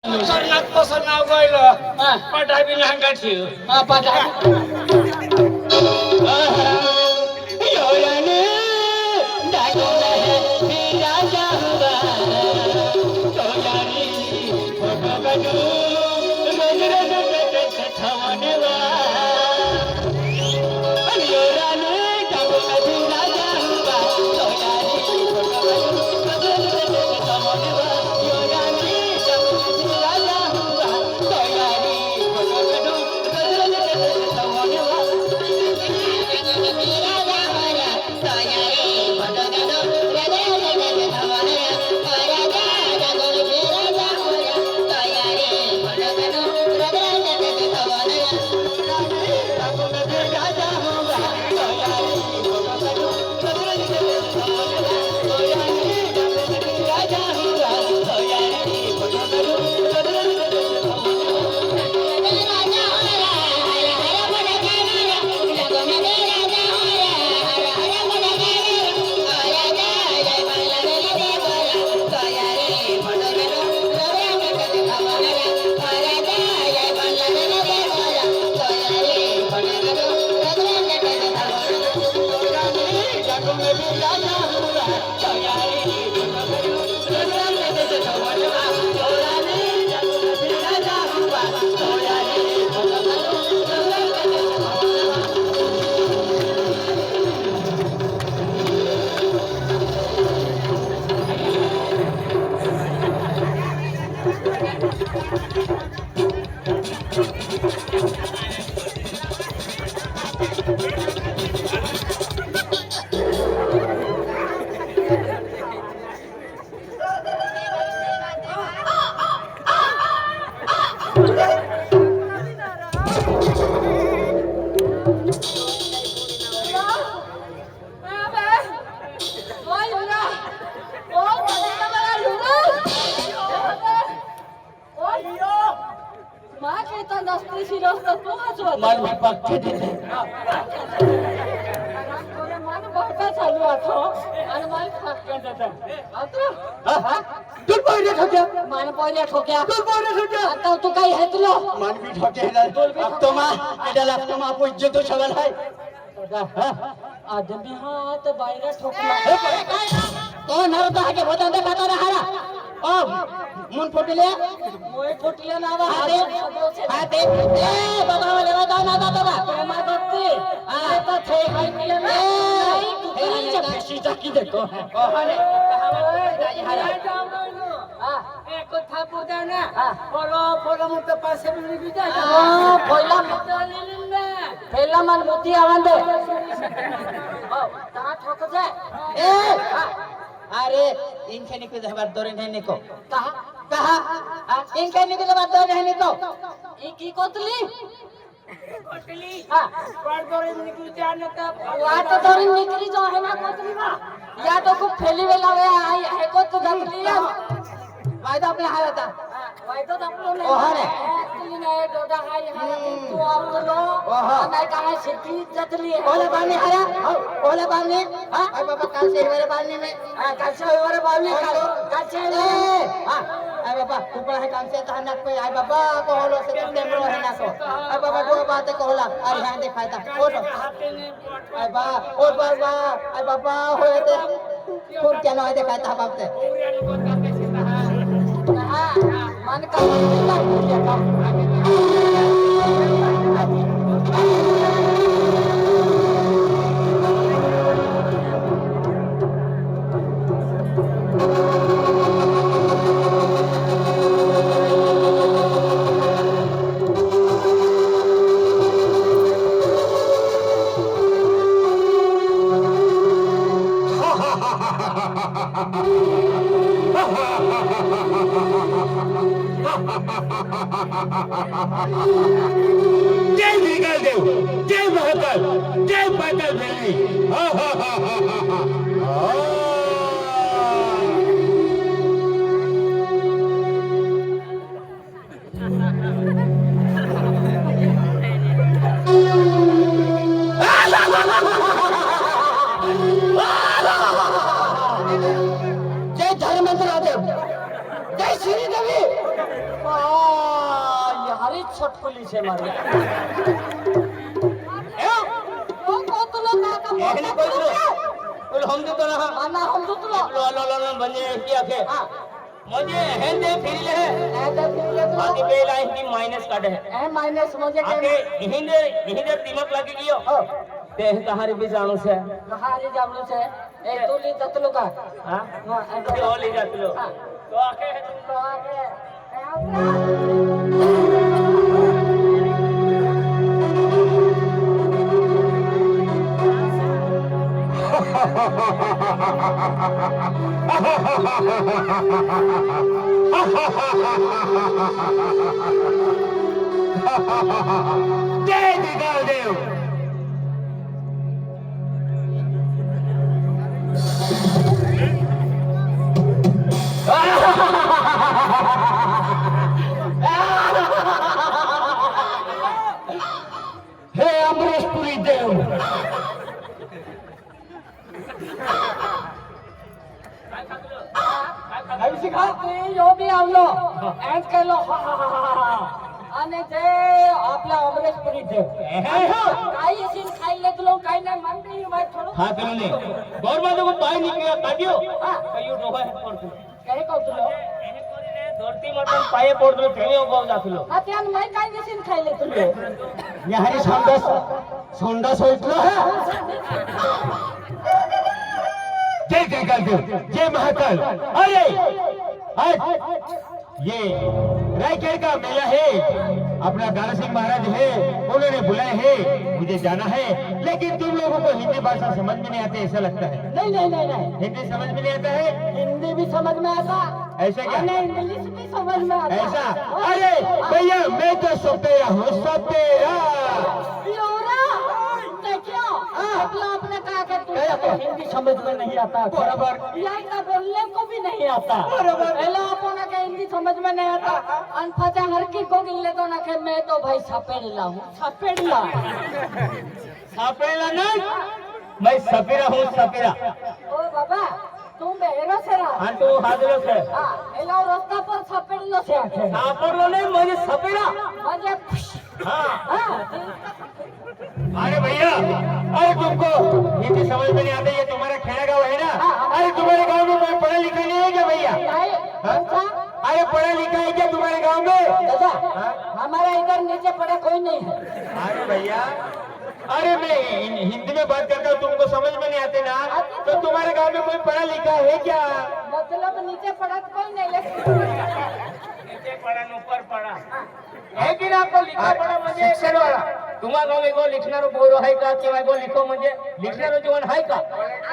सरनाथ कसं नाव गायलं पटाबी नांगा ठेव तू काही आहे तुला मानवी ठोके इज्जत सवाल है आदमी हाथ बाहर ठोकला कौन है तो आगे बता दे खाता रहा मुन फोटले मोय फुटले ना हाते ए बाबा वाले बता ना बाबा प्रेमा भक्ति आता थे हाय मिले नहीं पैसी जाकी देखो अरे एक था पुदा ना पोलो मुत पासे बिली बिजा पहिला मन मोती आवाज दे ता ठोक जा ए अरे इनके निकल जबर दौरे नहीं निको कहा इनके निकल जबर दौरे नहीं निको ई की कोतली पर दौरे निकल जाने तब या तो दौरे निकली जो है ना कोतली बा या तो खूब फैली वेला वे आई है को तो धकली है वायदा अपने हालता वायदा तो अपने नहीं ओहरे एक्चुअली नहीं डोडा हाई हारा तू आप लो नहीं कहा सिद्धि जतली है ओले बानी आया ओले बानी हां आई बाबा कल से मेरे बानी में कल से मेरे बानी कल से हां आई बाबा ऊपर है काम से तहनक पे आई बाबा को होलो से टेम्परो है ना सो आई बाबा दो बात कहला अरे हां देखाई था ओटो आई बा ओ बाबा आई बाबा होए ते फुर क्या ना देखाई था बाप ते मन का जय विगल देव जय महाकाल जय पाताल भैरवी हा हा हा हा हा जय धर्मेंद्र देव जय श्री देवी छटकुली से मारो तो कोतलो काका एहने कोई तो हम तो ना आना हम तो लो बने क्या के मुझे हेंदे फिरले है ऐसे फिरले तो बाकी पहला हिंदी माइनस काटे है ए माइनस मुझे आके हिंदे दिमाग लगे गियो ते कहारी भी जानू से कहाँ ले जामलो से ए तू ले ततलो का हां हां तो ले जात लो तो आके है तो आगे जय निकाल देव हे अमरेशपुरी देव अभी सिखा यो भी आवलो ऐड कर लो आणि ते आपल्या अमरेशपुरी देव काही सीन खायले तुला काही नाही म्हणते बाई थोडं हां कने गौरवा को पाई निकल काटियो कयो डोहा पड़तो काय कहतो एने कोरीने धरती मटन पाए पड़तो तेयो गौ जातलो हा त्यान मै काही सीन खायले तुले यारी संडास होइतलो है जय निकाल देव जय महाकाल अरे आज ये रायखेड़ का मेला है अपना दारा सिंह महाराज है उन्होंने बुलाए हैं मुझे जाना है लेकिन तुम लोगों को हिंदी भाषा समझ में नहीं आती ऐसा लगता है नहीं हिंदी समझ में नहीं आता है हिंदी भी समझ में आता ऐसा क्या आणि इंग्लिश भी समझ में आता ऐसा अरे भैया मैं तो सपेरा हूँ सपेरा योरा देखियो अपना अपने कहा के तू हिंदी समझ में नहीं आता बराबर यहाँ का बोलने को भी नहीं आता पहले अपना के हिंदी समझ में नहीं आता अनफाचा हर की को गिल्ले तो ना के मैं तो भाई सपेड़ला हूँ सपेड़ला सपेरा नहीं मैं सपेरा हूं सपेरा ओ बाबा तुम बेरो से रहा हां तो हाजरो से हाँ एला रास्ता पर सपेड़लो से आके सापरलो नहीं मुझे सपेरा मुझे हां अरे भैया अरे तुमको हिंदी समझ में नहीं आता ये तुम्हारा खेड़ा गाँव है ना अरे तुम्हारे गाँव में कोई पढ़ा लिखा नहीं है क्या भैया अरे पढ़ा लिखा है क्या तुम्हारे गाँव में दादा हमारा इधर नीचे पड़े कोई नहीं है अरे भैया अरे मैं हिंदी में बात करता हूँ तुमको समझ में नहीं आते ना तो तुम्हारे गाँव में कोई पढ़ा लिखा है क्या मतलब नीचे पड़ा तो कोई नहीं लेकिन नीचे पड़ा ऊपर पड़ा है कि ना आपको लिखा पड़ा मुझे शिक्षण वाला तुम्हारा गाँव में को लिखनारो बोरो है का कि मैं को लिखो मुझे लिखनारो जीवन है का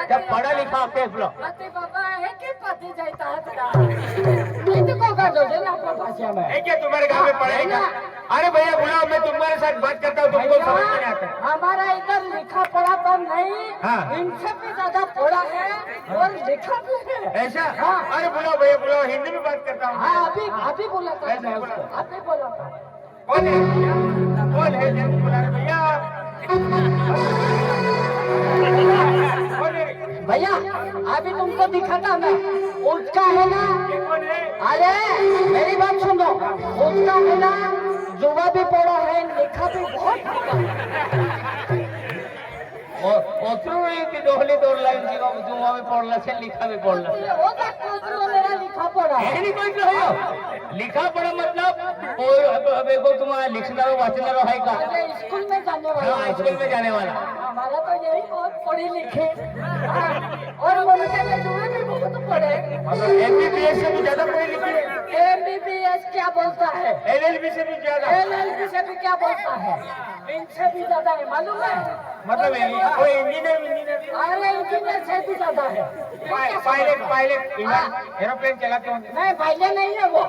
जब पढ़ा लिखा देख लो पति बाबा है कि पति जाता है तेरा नीचे को कर दो ना अपना भाषा में है क्या तुम्हारे गाँव में पढ़ा लिखा अरे भैया बुलाओ मैं तुम्हारे साथ बात करता हूँ तुमको समझ में नहीं आता हमारा इधर लिखा पढ़ा तो नहीं हाँ। इनसे भी ज्यादा पढ़ा है और लिखा भी है ऐसा हाँ। अरे बुलाओ भैया बुलाओ हिंदी में बात करता हूँ हाँ अभी बोला था ऐसे बोला। अभी बोला था कौन है कौन है जल्दी बुला रहे भैया कौन है भैया अभी तुमको दिखाता मैं उसका है ना ये कौन है अरे मेरी बात सुनो उसका है ना जुआ भी पड़ा है लिखा भी बहुत ओतरो एक दोहली दौड़ लाइन जीवा जुआ में पढ़ला से लिखा में पढ़ला वो तो मेरा लिखा पड़ा है नहीं कोई तो है लिखा पड़ा मतलब और अब को तुम्हारा लिखना रो वाचना रो है का अरे स्कूल में जाने वाला हाँ, स्कूल में जाने वाला हमारा तो यही बहुत पढ़े लिखे और मनुष्य में जुए भी बहुत पढ़े एमबीबीएस से भी ज्यादा पढ़े लिखे हैं एमबीबीएस क्या बोलता है एलएलबी से भी ज्यादा एलएलबी से भी क्या बोलता है इनसे भी ज्यादा है मालूम है मतलब कोई इंजीनियर अरे इंजीनियर से भी ज्यादा है पायलट एरोप्लेन चलाते होंगे नहीं पायलट नहीं है वो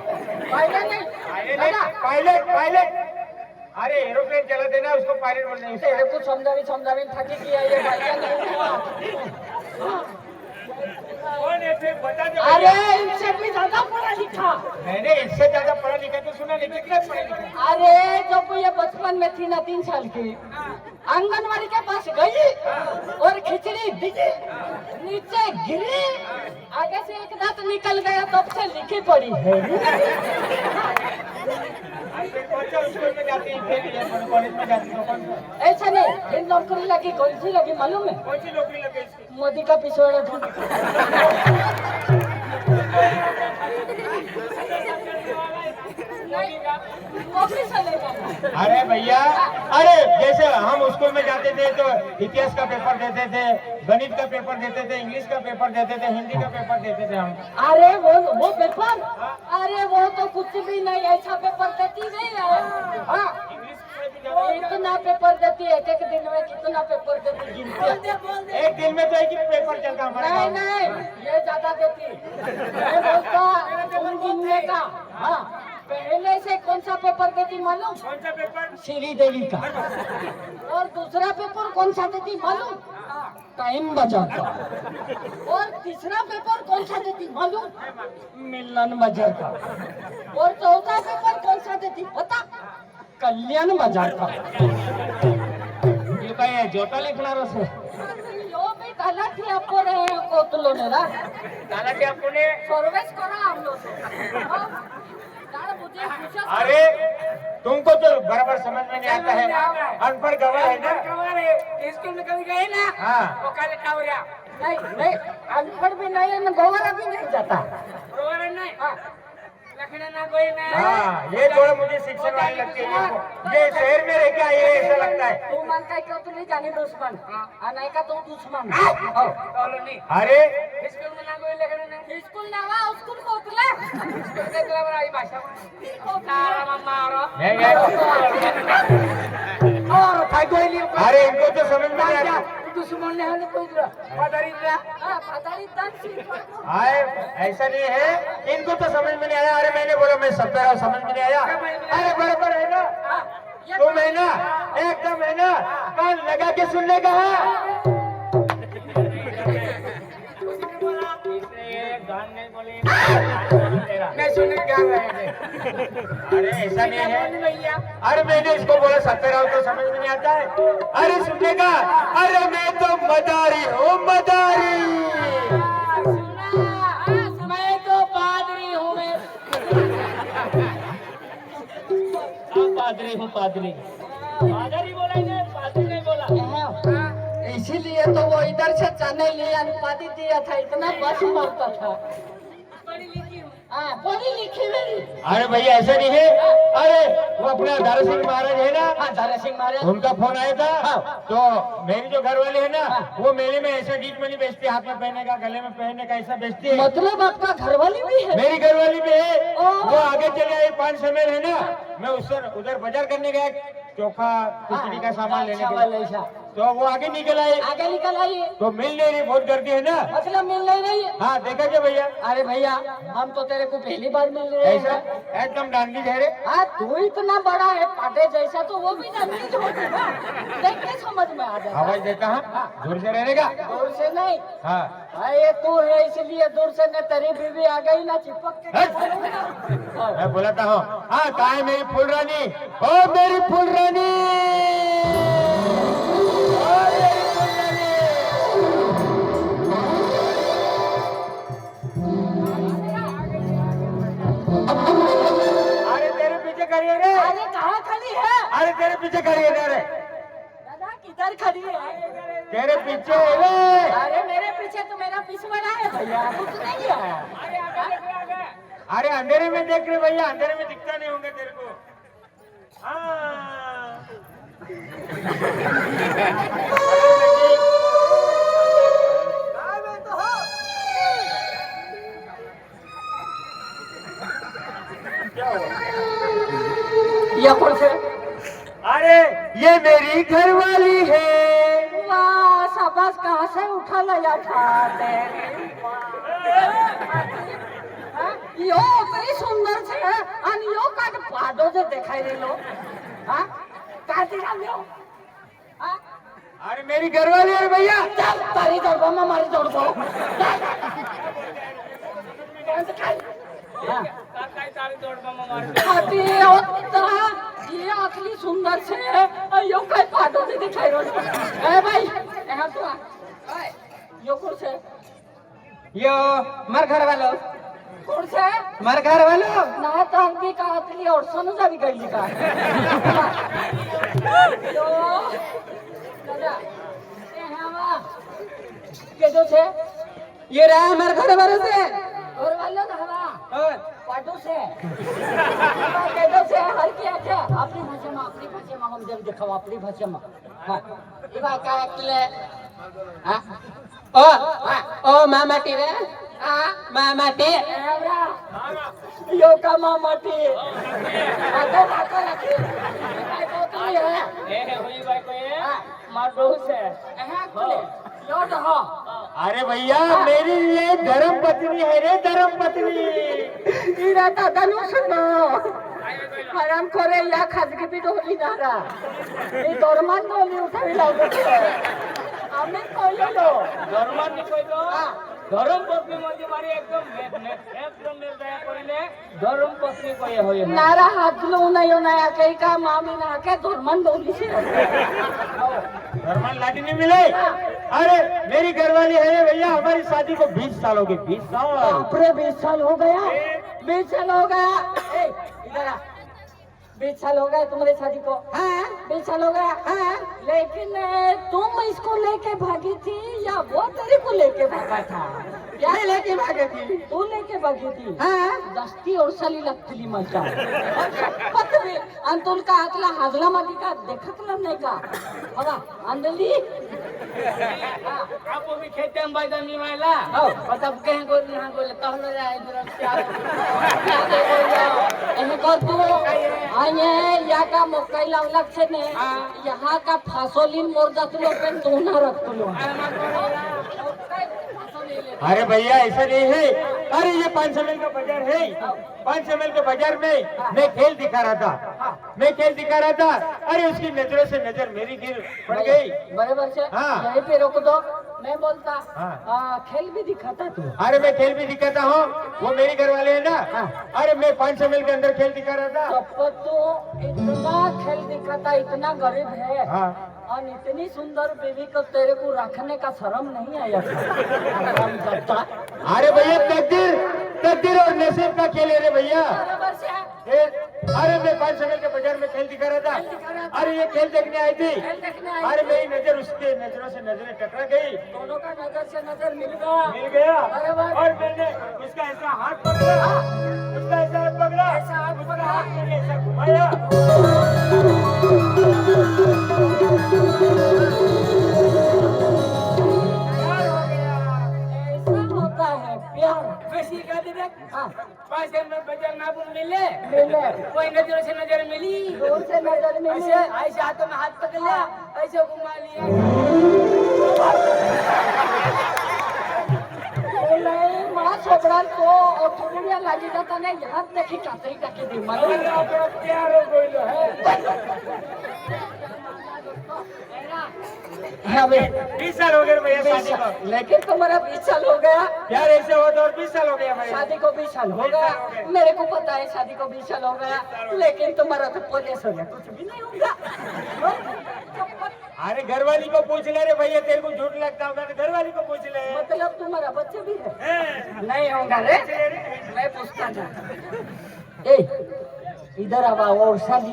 पायलट नहीं दादा पायलट अरे एरोप्लेन चलाते ना उसको पायलट बोलते हैं तेरे को समझावी थकी किया ये पायलट नहीं हुआ कौन है फिर बता दो अरे इनसे भी ज्यादा पढ़ा लिखा मैंने इससे ज्यादा पढ़ा लिखा तो सुना नहीं कितना पढ़ा लिखा अरे जब ये बचपन में थी ना 3 साल की आंगनवाड़ी के पास गई और खिचड़ी दिखी नीचे गिरी आगे से एक दांत निकल गया तब से लिखी पड़ी है बच्चा स्कूल में जाती है, फिर कॉलेज में जाती है, कौन सा? ऐसा नहीं, फिर नौकरी लगी, कौन सी लगी मालूम है? कौन सी नौकरी लगे इसकी? मोदी का पिछवाड़ा ढूंढ। नौकरी से ले जाना। अरे भैया, अरे जैसे हम स्कूल में जाते थे तो इतिहास का पेपर देते थे, गणित का पेपर देते थे, इंग्लिश का पेपर देते थे, हिंदी का पेपर देते थे हम। अरे वो पेपर, अरे वो तो कुछ भी नहीं, ऐसा पेपर देती नहीं है। हाँ, इतना पेपर देती है, एक दिन में कितना पेपर देती गिनती है। एक दिन में तो एक ही पेपर चलता हमारे नहीं गाँव में। नहीं, ये ज्यादा देती। मैं बोलता तुम गिनने का। हाँ, पहले से कौन सा पेपर देती मालूम? कौन सा पेपर? श्री देवी का। और दूसरा पेपर कौन सा देती मालूम? टाइम बाजार का। और तीसरा पेपर कौन सा देती मालूम? मिलन बाजार का। और चौथा पेपर कौन सा देती बता? कल्याण बाजार का। ये काय जोटा लिखणार असे? यो भी गलत ही आपको रहे कोतलो ने ना। दादा की आपने? सर्विस करा हम लोग से। हाँ? यार मुझे पूछा। अरे तुमको तो बराबर समझ में नहीं आता है, अनपढ़ गवार है ना। स्कूल में कभी गए ना? हाँ। वो काले टावरिया नहीं नहीं, अनपढ़ भी नहीं है, गोवारा भी नहीं जाता। रोवर नहीं हाँ। लखना ना कोई ना। हाँ, ये थोड़ा मुझे शिक्षण वाली लगती है। ये शहर में रह के आए ऐसा लगता है। तू मानता है क्यों? तू नहीं जानी दुश्मन। नहीं का तू दुश्मन। कॉलोनी अरे स्कूल में ना कोई लखना ना। स्कूल ना वा, स्कूल को उतला। स्कूल के ग्रामर आई भाषा तारा मम्मा और नहीं, नहीं। और भाई कोई नहीं। अरे इनको तो समझ में नहीं आता। दुश्मन ने हमें कोई पदारी दिया। हाँ, पताली तन सिर्फ। आए ऐसा नहीं है, इनको तो समझ में नहीं आया। अरे मैंने बोला मैं सब तरह समझ में नहीं आया। अरे बराबर है ना, तुम है ना, एकदम है ना, कान लगा के सुनने का है। मैं सुनने गा रहे थे। अरे ऐसा नहीं है। अरे मैंने इसको बोला 70 तो समझ में नहीं आता है। अरे सुनने का, अरे मैं तो मदारी हूँ, मदारी। मैं तो पादरी हूँ। मैं पादरी हूँ पादरी। पादरी बोला नहीं, पादरी नहीं बोला। इसीलिए तो वो इधर से जाने लिए अनुपाति दिया था, इतना बस मारता था। हाँ, पढ़ी लिखी मेरी। अरे भैया ऐसा नहीं है। अरे वो अपना दारा सिंह महाराज है ना, हाँ, दारा सिंह महाराज। उनका फोन आया था। तो मेरी जो घर वाली है ना, वो मेले में ऐसा डीट मनी बेचती है, हाथ में पहनने का, गले में पहनने का, ऐसा बेचती है। मतलब आपका घरवाली भी है? मेरी घरवाली भी है। वो आगे चले आई 500 मील है ना, मैं उधर बाजार करने गया, चोखा खिचड़ी का सामान लेने के लिए। तो वो आगे निकल आई, आगे निकल आई। तो मिल नहीं रही, बहुत गर्दी है ना। मतलब मिल नहीं रही है? हाँ देखा क्या भैया? अरे भैया, हम तो तेरे को पहली बार मिल रहे ऐसा हैं। एकदम डांडी है रे। हाँ, तू इतना बड़ा है पाटे जैसा, तो वो भी डांडी होगा ना। देख के समझ में आ जाएगा। आवाज देता है, दूर से रहने का। दूर से नहीं। हाँ अरे तू है इसलिए दूर से, न तेरी बीवी आ गई ना चिपक के। हाँ। मैं बोलाता हूँ। हाँ कहाँ है मेरी फूल रानी? ओ मेरी फूल रानी, ओ मेरी फूल रानी। अरे तेरे पीछे खड़ी है रे। अरे कहाँ खड़ी है? अरे तेरे पीछे खड़ी है रे। दादा किधर खड़ी है? तेरे पीछे है रे। अरे मेरे पीछे तो मेरा पिछवाड़ा है भैया, कुछ नहीं है। अरे अंधेरे में देख रहे भैया, अंधेरे में दिखता नहीं होंगे तेरे को। हाँ ये कौन से? अरे ये मेरी घरवाली है। वाह, शाबाश, कहाँ से उठा लाया था यो इतनी सुंदर છે અને યો કાટ પાડો જે દેખાઈ રહેલો હા કાટી લાવ્યો હા अरे मेरी घरवाली है भैया। ચાલ તારી દોડવામાં મારી દોડવો હાથી હોતા ये आखली सुंदर છે यो કઈ પાડો જે દેખાઈ રહ્યો એ ભાઈ એના તો यो કોણ છે यो मार घर वालो कौन से तुम्हारे घर वालों ना तो हमकी कातली और सोनू जावी गई का तो दादा ए हवा के जो छे ये रहा हमारे घर वालों से घर वालों ना हवा और पाटू से के जो छे हर क्या छे अपनी भाषा में हम जब दिखाओ अपनी भाषा में हां इबा का एकले हां ओ मामा टीरे मामा टी यो का मामाटी आको आको रखी आको तो है ए होई भाई को ये मारो से एहा खुले यो दहो अरे भैया मेरी ये धर्म पत्नी है रे, धर्म पत्नी। इरा दादा नु सुनो हराम करे या खाजगी भी डोली नारा ई दरमान डोली उठावी लागत आम्ही कळलो धर्मान नि कइलो धर्म पत्नी म्हणजे मारी एकदम निर्दय करिले धर्म पत्नी कय होय नारा हात लो नयो नया कई का मामी ना के दरमान डोली से धर्मान लाठी नहीं मिले। अरे मेरी घरवाली है रे भैया, हमारी शादी को 20 साल हो गए, 20 साल। बापरे 20 साल हो गया 20 साल हो गया ए इधर आ 20 साल हो गए तुम्हारी शादी को हाँ 20 साल हो गया हाँ लेकिन तुम इसको लेके भागी थी या वो तेरे को लेके भागा था क्या लेके भागी थी तू लेके भागी थी हाँ दस्ती और साली लगती मजा पत्नी अंतुल का आतला हाजला माटी का देखत नाही का बघा अंदली आप भी खेते में बायदा निवायला हो मतलब कहीं को यहां को कहलो जाए इधर क्या एहे कर तू आने या का मकई लावला छे ने यहाँ का फासोलीन मोर जातलो पेन दोना रखतलो अरे भैया ऐसा नहीं है। अरे ये 500 मील का बाजार है, 500 मील के बाजार में मैं खेल दिखा रहा था, अरे उसकी नजरों से नजर मेरी गिर पड़ गई। बराबर से हाँ। यहीं पे रोक दो मैं बोलता हाँ। खेल भी दिखाता तू अरे मैं खेल भी दिखाता हूँ, वो मेरी घर वाले है ना। अरे मैं 500 मील के अंदर खेल दिखा रहा था। तो इतना खेल दिखाता इतना गरीब है हाँ। और इतनी सुंदर बीवी को तेरे को रखने का शर्म नहीं आया था अरे भैया तकदीर और नसीब का खेल है रे भैया। बराबर से अरे मैं 500 मील के बाजार में खेल दिखा रहा था। अरे ये खेल देखने आई थी। अरे मेरी नजर उसके नजरों से नजरें टकरा गई, दोनों का नजर से नजर मिल गया बराबर। और मैंने उसका ऐसा हाथ पकड़ा, ऐसा हाथ पकड़ा मैंने ऐसा घुमाया। ऐसा होता है प्यार वैसी का दे हाँ 500 में बाजार ना बुन मिले मिले कोई नजर से नजर मिली दूर से नजर मिली ऐसे ऐसे हाथों में हाथ पकड़ लिया ऐसे घुमा लिया नहीं माँ छोकरा तो ऑटोरिया लागी जाता नहीं यहाँ देखी कातरी काके दी मालूम प्यार हो गइल है हाँ बे 20 साल हो गए भैया शादी को। लेकिन तुम्हारा 20 साल हो गया यार ऐसे हो तो और 20 साल हो गया भैया। शादी को 20 साल हो गया मेरे को पता है शादी को 20 साल हो गया लेकिन तुम्हारा तो 50 हो गया कुछ भी नहीं होगा अरे घरवाली को पूछ ले रे भैया, तेरे को झूठ लगता होगा तो घरवाली को पूछ ले। मतलब तुम्हारा बच्चे भी है नहीं होगा रे मैं पूछता था ए इधर आवा और शादी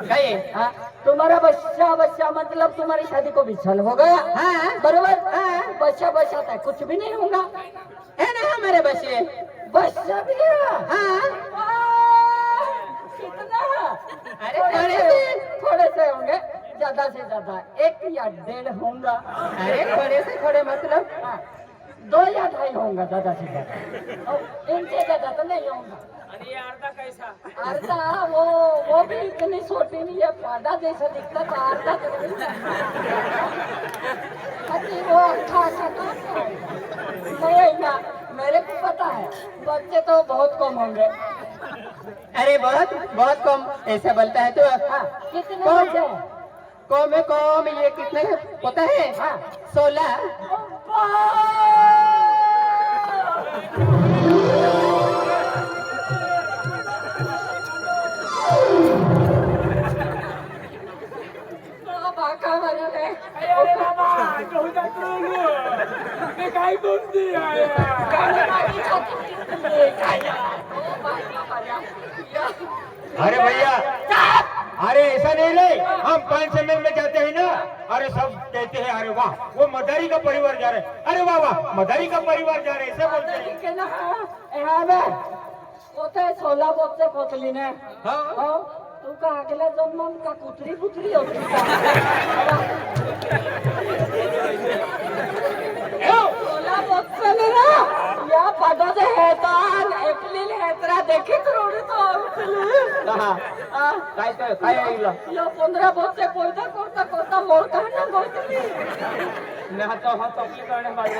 कहे हाँ तुम्हारा बच्चा मतलब तुम्हारी शादी को 20 साल हो गया हाँ बराबर हाँ बच्चा था कुछ भी नहीं होगा है ना हमारे बच्चे बच्चा भी है हाँ कितना अरे थोड़े से होंगे ज्यादा से ज्यादा 1 या 1.5 होगा अरे थोड़े से थोड़े मतलब हाँ, 2 या 2.5 होगा ज्यादा से ज्यादा और इनसे ज्यादा तो नहीं होगा अरे ये अर्धा कैसा अर्धा वो भी इतनी छोटी नहीं है पादा जैसा दिखता था अर्धा तो नहीं वो अच्छा नहीं ना मेरे को पता है बच्चे तो बहुत कम होंगे अरे बहुत बहुत कम ऐसा बोलता है तो हाँ कितने कम बच्चे हैं कम है कम ये कितने है पता है हाँ 16 बाका बना है अरे बाबा कहू जा मैं काय बोलती आया गाड़ी मारी खाती अरे भैया, अरे ऐसा नहीं ले, हम 5 ml में जाते हैं ना, अरे सब कहते हैं अरे वाह वो मदारी का परिवार जा रहे हैं, अरे वाह वाह मदारी का परिवार जा रहे हैं, ऐसे बोलते हैं। के ना यहाँ में होते 16 बच्चे पोतली ने हाँ तू का अगले जन्म का कुतरी पुतरी होती का 16 बच्चे ने ना या पडो दे हेतान एप्रिल हेतरा देखे करोड़े तो काय होईल यो 15 बच्चे पैदा करता करता मोर कहना बोलती मैं हाँ तकलीफ करने वाले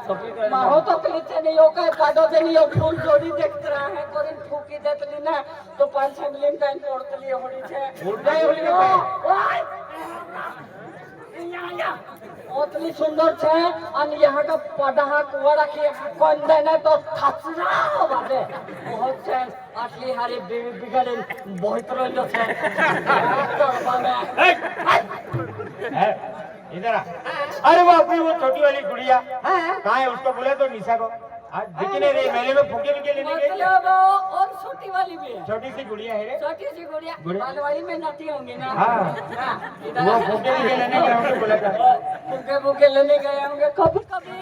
तकलीफ करने माहो तो तकलीफ नहीं हो काय पडो दे नहीं हो फूल जोड़ी देख रहा है कोरिन फूकी देतली ना तो 5 मिलियन टाइम पड़तली होड़ी छे उड़ जाए होली में ओतली सुंदर छे और यहाँ का पढ़ा कुआरा के कौन देना तो खचरा बाटे बहुत छे असली हारी बिगड़े बहुत रोज छे इधर आ। अरे वो अपनी वो छोटी वाली गुड़िया कहाँ है, उसको बुला तो निशा को आज दिखने रही, मेले में फूके भी लेने गई। मतलब और छोटी वाली भी है छोटी सी गुड़िया है रे, छोटी सी गुड़िया बालवाड़ी में नाती होंगी ना हाँ वो फूके भी लेने गए, हमको बुला था। फूके फूके लेने गए होंगे कभी कभी